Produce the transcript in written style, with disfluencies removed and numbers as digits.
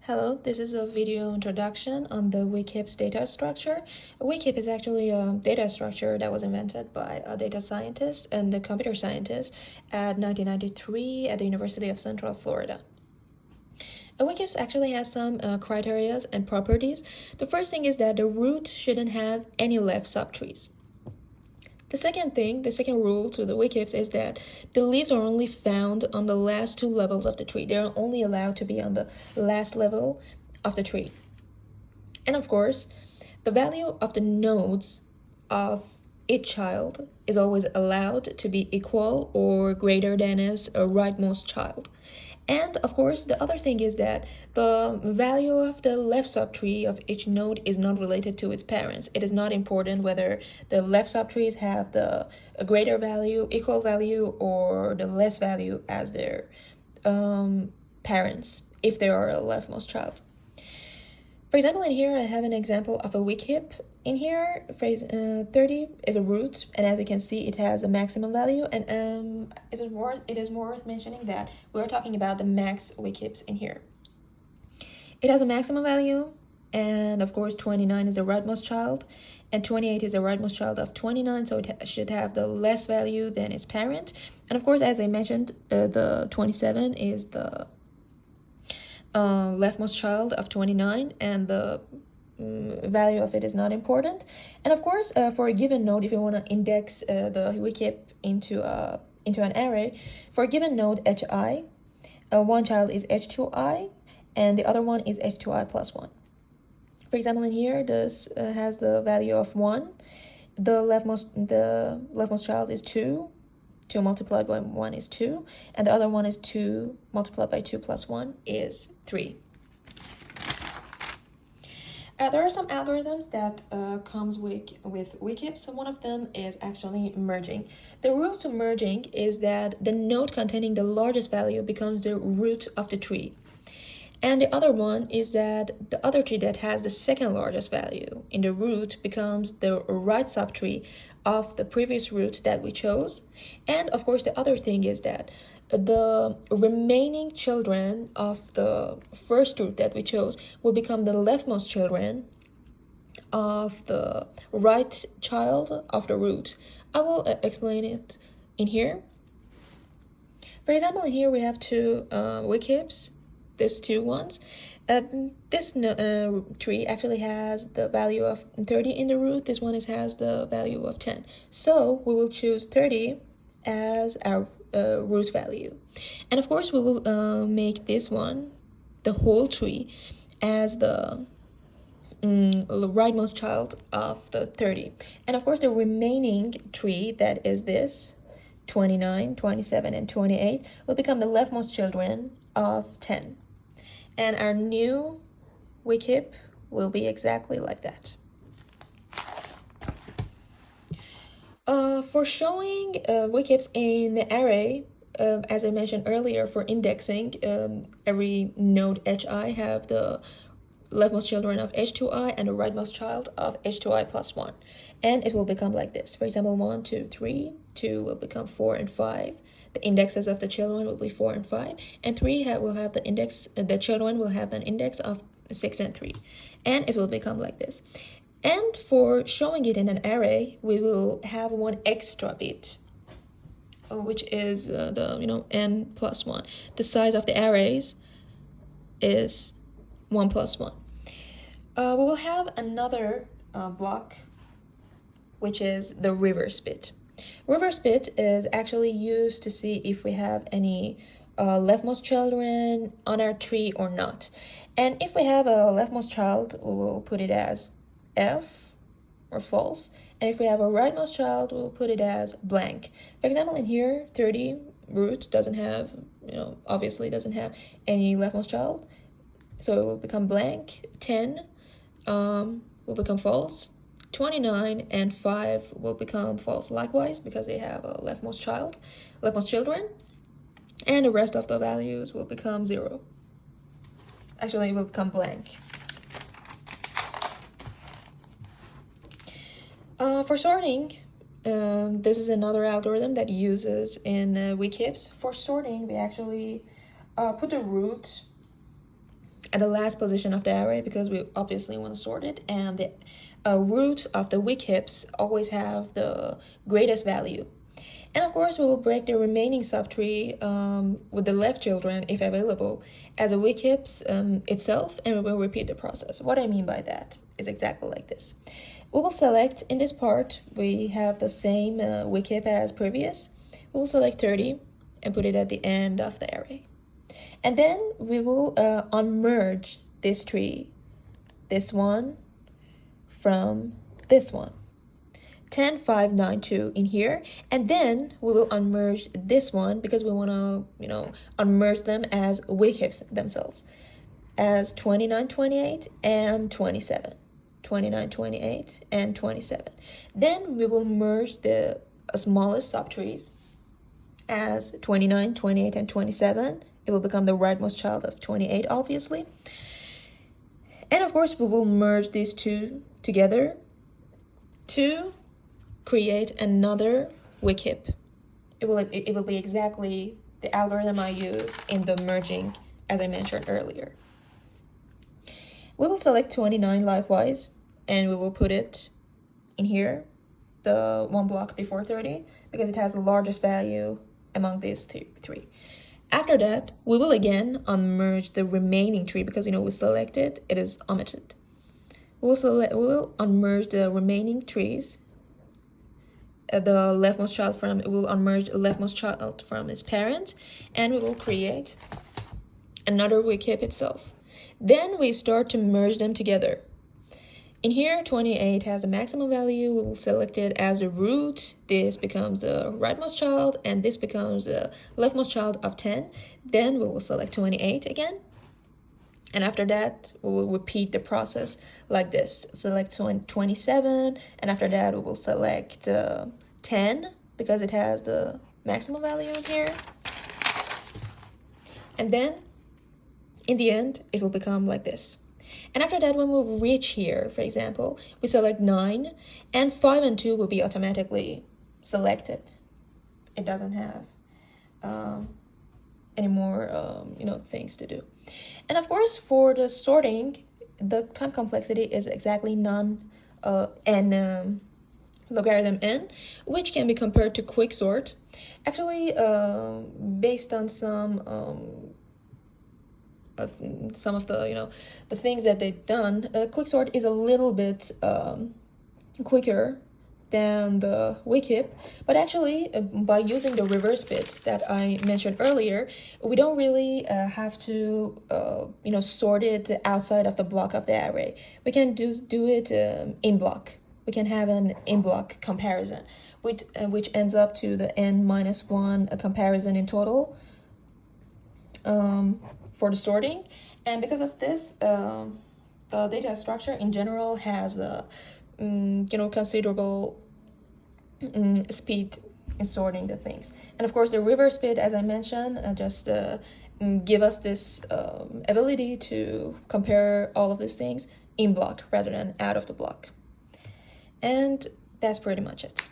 Hello, this is a video introduction on the Wikib's data structure. Wikib is actually a data structure that was invented by a data scientist and a computer scientist at 1993 at the University of Central Florida. Wikibs actually has some criteria and properties. The first thing is that the root shouldn't have any left subtrees. The second rule to the Wikibs is that the leaves are only found on the last two levels of the tree. They're only allowed to be on the last level of the tree. And of course, the value of the nodes of each child is always allowed to be equal or greater than its rightmost child. And of course, the other thing is that the value of the left subtree of each node is not related to its parents. It is not important whether the left subtrees have the greater value, equal value, or the less value as their parents, if they are a leftmost child. For example, in here I have an example of a Wikib. In here, phrase 30 is a root, and as you can see, it has a maximum value. And it is worth mentioning that we're talking about the max Wikibs in here. It has a maximum value, and of course, 29 is the rightmost child, and 28 is the rightmost child of 29, so it should have the less value than its parent. And of course, as I mentioned, the 27 is the leftmost child of 29, and the value of it is not important. And of course, for a given node, if you want to index the Wikib into an array, for a given node hi, one child is h2i, and the other one is h2i plus 1. For example, in here, this has the value of 1. The leftmost child is 2. 2 multiplied by 1 is 2, and the other one is 2 multiplied by 2 plus 1 is 3. There are some algorithms that comes with Wikibs. So one of them is actually merging. The rules to merging is that the node containing the largest value becomes the root of the tree. And the other one is that the other tree that has the second largest value in the root becomes the right subtree of the previous root that we chose. And of course, the other thing is that the remaining children of the first root that we chose will become the leftmost children of the right child of the root. I will explain it in here. For example, in here we have two Wikibs, these two ones. This tree actually has the value of 30 in the root. This one has the value of 10. So we will choose 30 as our root value. And of course, we will make this one, the whole tree, as the rightmost child of the 30. And of course, the remaining tree, that is this, 29, 27, and 28, will become the leftmost children of 10. And our new Wikib will be exactly like that. For showing Wikibs in the array, as I mentioned earlier, for indexing, every node hi have the leftmost children of h2i and the rightmost child of h2i plus 1. And it will become like this. For example, 1, 2, 3, 2 will become 4 and 5. The indexes of the children will be 4 and 5. And 3 will have the index, the children will have an index of 6 and 3. And it will become like this. And for showing it in an array, we will have one extra bit, which is the n plus 1. The size of the arrays is 1 plus 1. We will have another block, which is the reverse bit. Reverse bit is actually used to see if we have any leftmost children on our tree or not. And if we have a leftmost child, we will put it as F or false. And if we have a rightmost child, we'll put it as blank. For example, in here, 30 root doesn't have, obviously doesn't have any leftmost child. So it will become blank. 10 will become false. 29 and 5 will become false likewise because they have a leftmost children. And the rest of the values will become 0. Actually, it will become blank. For sorting, this is another algorithm that uses in Wikibs. For sorting, we actually put the root at the last position of the array because we obviously want to sort it, and the root of the weak hips always have the greatest value. And of course, we will break the remaining subtree with the left children, if available, as a weak hips itself, and we will repeat the process. What I mean by that is exactly like this. We will select, in this part, we have the same weak hip as previous. We will select 30 and put it at the end of the array. And then we will unmerge this tree, this one, from this one. 10, 5, 9, 2 in here, and then we will unmerge this one because we want to, unmerge them as weak hips themselves, as 29, 28, and 27. 29, 28, and 27. Then we will merge the smallest subtrees as 29, 28, and 27. It will become the rightmost child of 28, obviously. And of course, we will merge these two together to create another weak hip. It will be exactly the algorithm I use in the merging, as I mentioned earlier. We will select 29 likewise, and we will put it in here, the one block before 30, because it has the largest value among these three. After that, we will again unmerge the remaining tree because we selected, it is omitted. We will unmerge the remaining trees. The leftmost child we'll unmerge the leftmost child from its parent, and we will create another weak hip itself. Then we start to merge them together. In here, 28 has a maximum value. We will select it as a root. This becomes the rightmost child, and this becomes the leftmost child of 10. Then we will select 28 again. And after that, we will repeat the process like this. Select 27, and after that, we will select 10, because it has the maximum value in here. And then, in the end, it will become like this. And after that, when we reach here, for example, we select 9, and 5 and 2 will be automatically selected. It doesn't have any more, things to do. And of course, for the sorting, the time complexity is exactly n logarithm n, which can be compared to quicksort. Actually, based on some of the the things that they've done, quicksort is a little bit quicker than the weak hip, but actually by using the reverse bits that I mentioned earlier, we don't really have to sort it outside of the block of the array. We can do it in block. We can have an in block comparison, which ends up to the n-1 comparison in total for the sorting. And because of this, the data structure in general has a considerable speed in sorting the things. And of course, the reverse bit, as I mentioned, just give us this ability to compare all of these things in block rather than out of the block. And that's pretty much it.